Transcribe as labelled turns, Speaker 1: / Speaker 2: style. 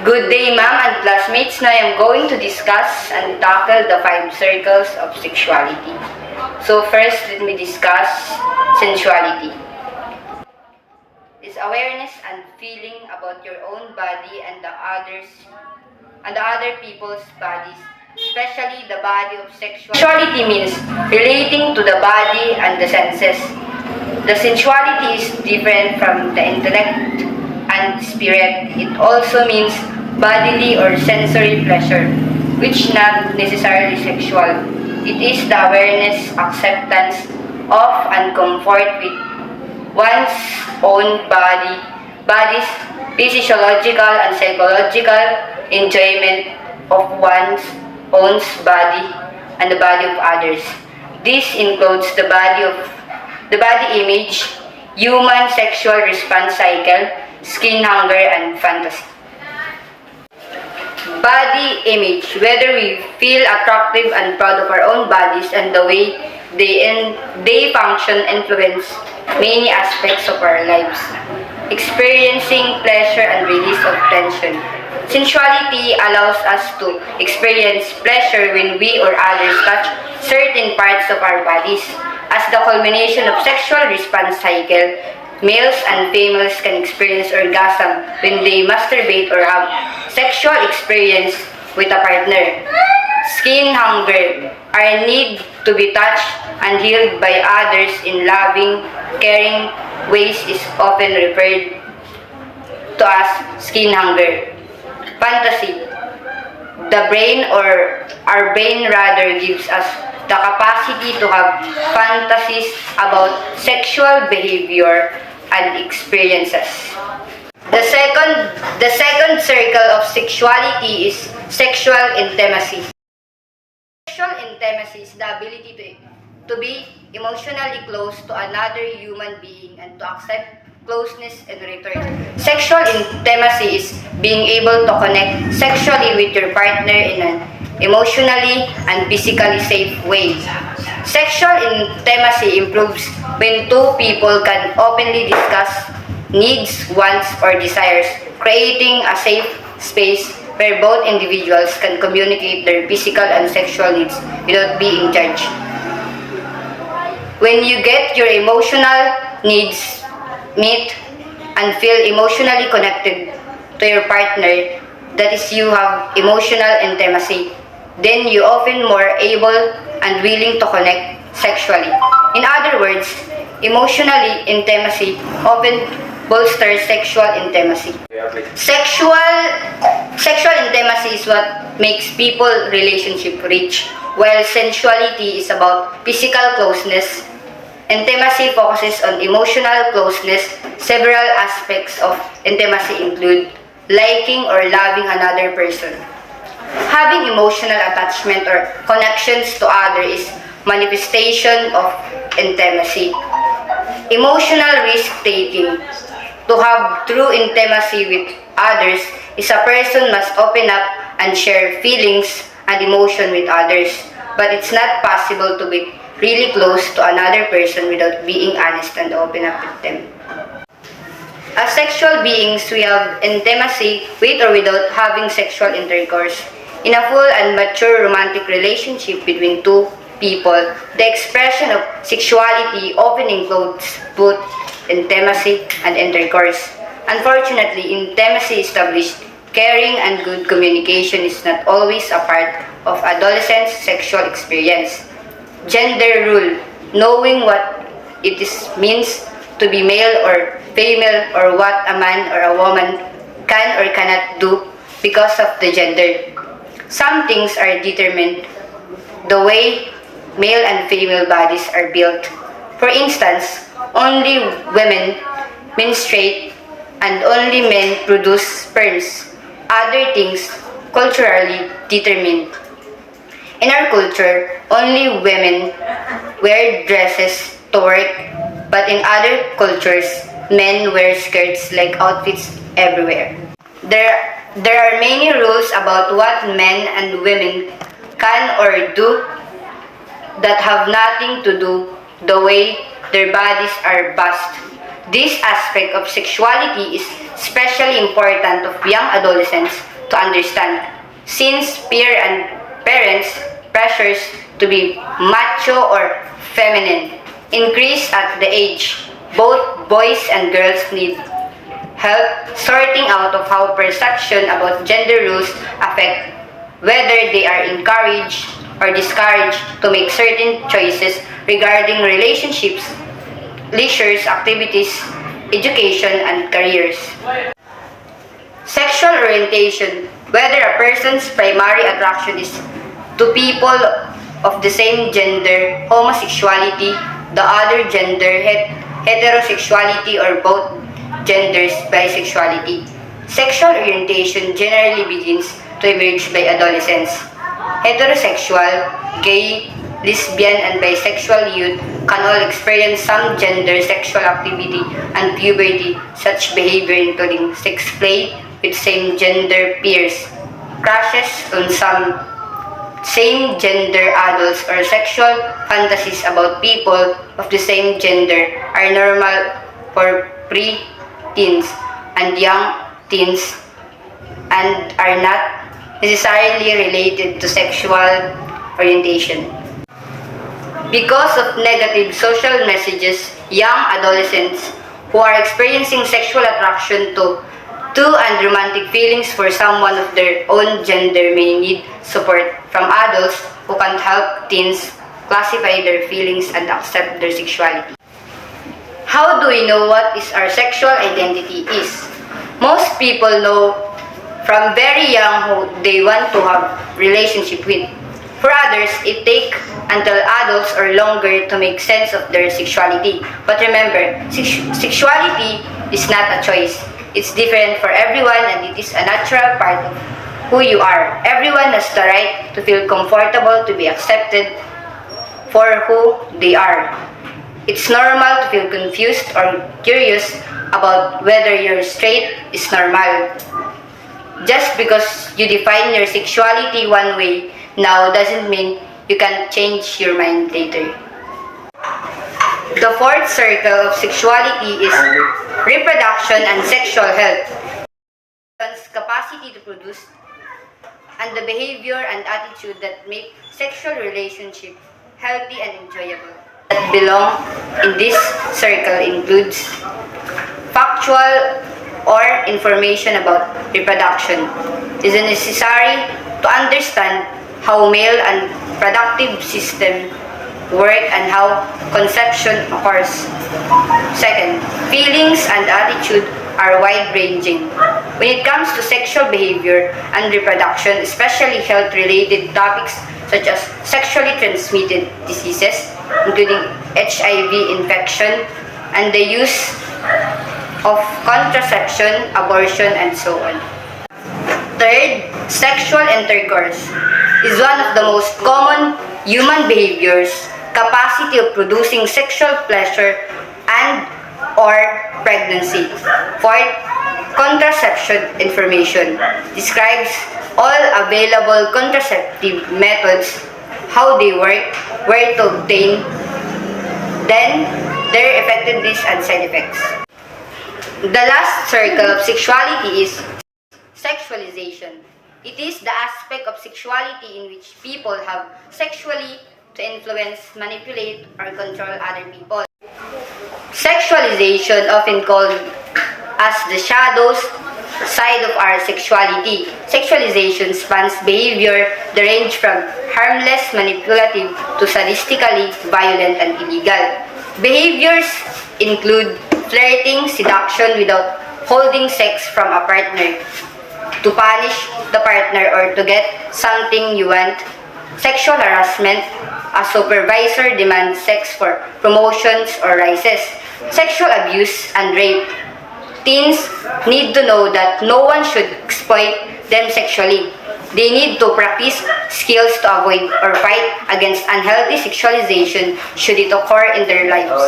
Speaker 1: Good day, ma'am and classmates. Now I am going to discuss and tackle the 5 circles of sexuality. So first, let me discuss sensuality. It's awareness and feeling about your own body and the other people's bodies, especially the body of sexuality. Sexuality means relating to the body and the senses. The sensuality is different from the intellect and spirit. It also means bodily or sensory pleasure, which not necessarily sexual. It is the awareness, acceptance of, and comfort with one's own body's physiological and psychological enjoyment of one's own body and the body of others. This includes the body image, human sexual response cycle, skin hunger, and fantasy. Body image, whether we feel attractive and proud of our own bodies and the way they function influence many aspects of our lives. Experiencing pleasure and release of tension. Sensuality allows us to experience pleasure when we or others touch certain parts of our bodies. As the culmination of sexual response cycle, males and females can experience orgasm when they masturbate or have sexual experience with a partner. Skin hunger, our need to be touched and held by others in loving, caring ways is often referred to as skin hunger. Fantasy, the brain or our brain rather gives us the capacity to have fantasies about sexual behavior and experiences. The second circle of sexuality is sexual intimacy. Sexual intimacy is the ability to be emotionally close to another human being and to accept closeness in return. Sexual intimacy is being able to connect sexually with your partner in an emotionally and physically safe way. Sexual intimacy improves when two people can openly discuss needs, wants, or desires, creating a safe space where both individuals can communicate their physical and sexual needs without being judged. When you get your emotional needs met and feel emotionally connected to your partner, that is, you have emotional intimacy, then you often more able and willing to connect sexually. In other words, emotionally intimacy often bolsters sexual intimacy. Sexual intimacy is what makes people relationship rich, while sensuality is about physical closeness. Intimacy focuses on emotional closeness. Several aspects of intimacy include liking or loving another person. Having emotional attachment or connections to others is manifestation of intimacy. Emotional risk-taking. To have true intimacy with others is a person must open up and share feelings and emotion with others. But it's not possible to be really close to another person without being honest and open up with them. As sexual beings, we have intimacy with or without having sexual intercourse. In a full and mature romantic relationship between two people, the expression of sexuality often includes both intimacy and intercourse. Unfortunately, intimacy established, caring and good communication is not always a part of adolescents' sexual experience. Gender rule, knowing what it means to be male or female or what a man or a woman can or cannot do because of the gender. Some things are determined the way male and female bodies are built. For instance, only women menstruate and only men produce sperms. Other things culturally determined. In our culture, only women wear dresses to work, but in other cultures, men wear skirts like outfits everywhere. There are many rules about what men and women can or do that have nothing to do the way their bodies are bust. This aspect of sexuality is especially important of young adolescents to understand, since peer and parents' pressures to be macho or feminine increase at the age. Both boys and girls need help sorting out of how perception about gender rules affect whether they are encouraged or discouraged to make certain choices regarding relationships, leisure activities, education, and careers. Sexual orientation, whether a person's primary attraction is to people of the same gender, homosexuality, the other gender, heterosexuality, or both genders, bisexuality. Sexual orientation generally begins to emerge by adolescence. Heterosexual, gay, lesbian, and bisexual youth can all experience some gender sexual activity and puberty, such behavior including sex play with same-gender peers, crushes on some same-gender adults, or sexual fantasies about people of the same gender are normal for pre-teens and young teens and are not necessarily related to sexual orientation. Because of negative social messages, young adolescents who are experiencing sexual attraction to and romantic feelings for someone of their own gender may need support from adults who can help teens classify their feelings and accept their sexuality. How do we know what is our sexual identity is? Most people know from very young who they want to have relationship with. For others, it takes until adults or longer to make sense of their sexuality. But remember, sexuality is not a choice. It's different for everyone and it is a natural part of who you are. Everyone has the right to feel comfortable, to be accepted for who they are. It's normal to feel confused or curious about whether you're straight is normal. Just because you define your sexuality one way now doesn't mean you can change your mind later. The fourth circle of sexuality is reproduction and sexual health. One's capacity to produce and the behavior and attitude that make sexual relationship healthy and enjoyable. That belong in this circle includes factual or information about reproduction. It is necessary to understand how male and reproductive system work and how conception occurs. Second, feelings and attitude are wide-ranging. When it comes to sexual behavior and reproduction, especially health-related topics such as sexually transmitted diseases, including HIV infection, and the use of contraception, abortion, and so on. Third, sexual intercourse is one of the most common human behaviors, capacity of producing sexual pleasure and or pregnancy. Fourth, contraception information describes all available contraceptive methods, how they work, where to obtain, then their effectiveness and side effects. The last circle of sexuality is sexualization. It is the aspect of sexuality in which people have sexually to influence, manipulate, or control other people. Sexualization, often called as the shadows side of our sexuality. Sexualization spans behavior that range from harmless, manipulative to sadistically violent and illegal. Behaviors include flirting, seduction without holding sex from a partner, to punish the partner or to get something you want, sexual harassment, a supervisor demands sex for promotions or raises, sexual abuse and rape. Teens need to know that no one should exploit them sexually. They need to practice skills to avoid or fight against unhealthy sexualization should it occur in their lives.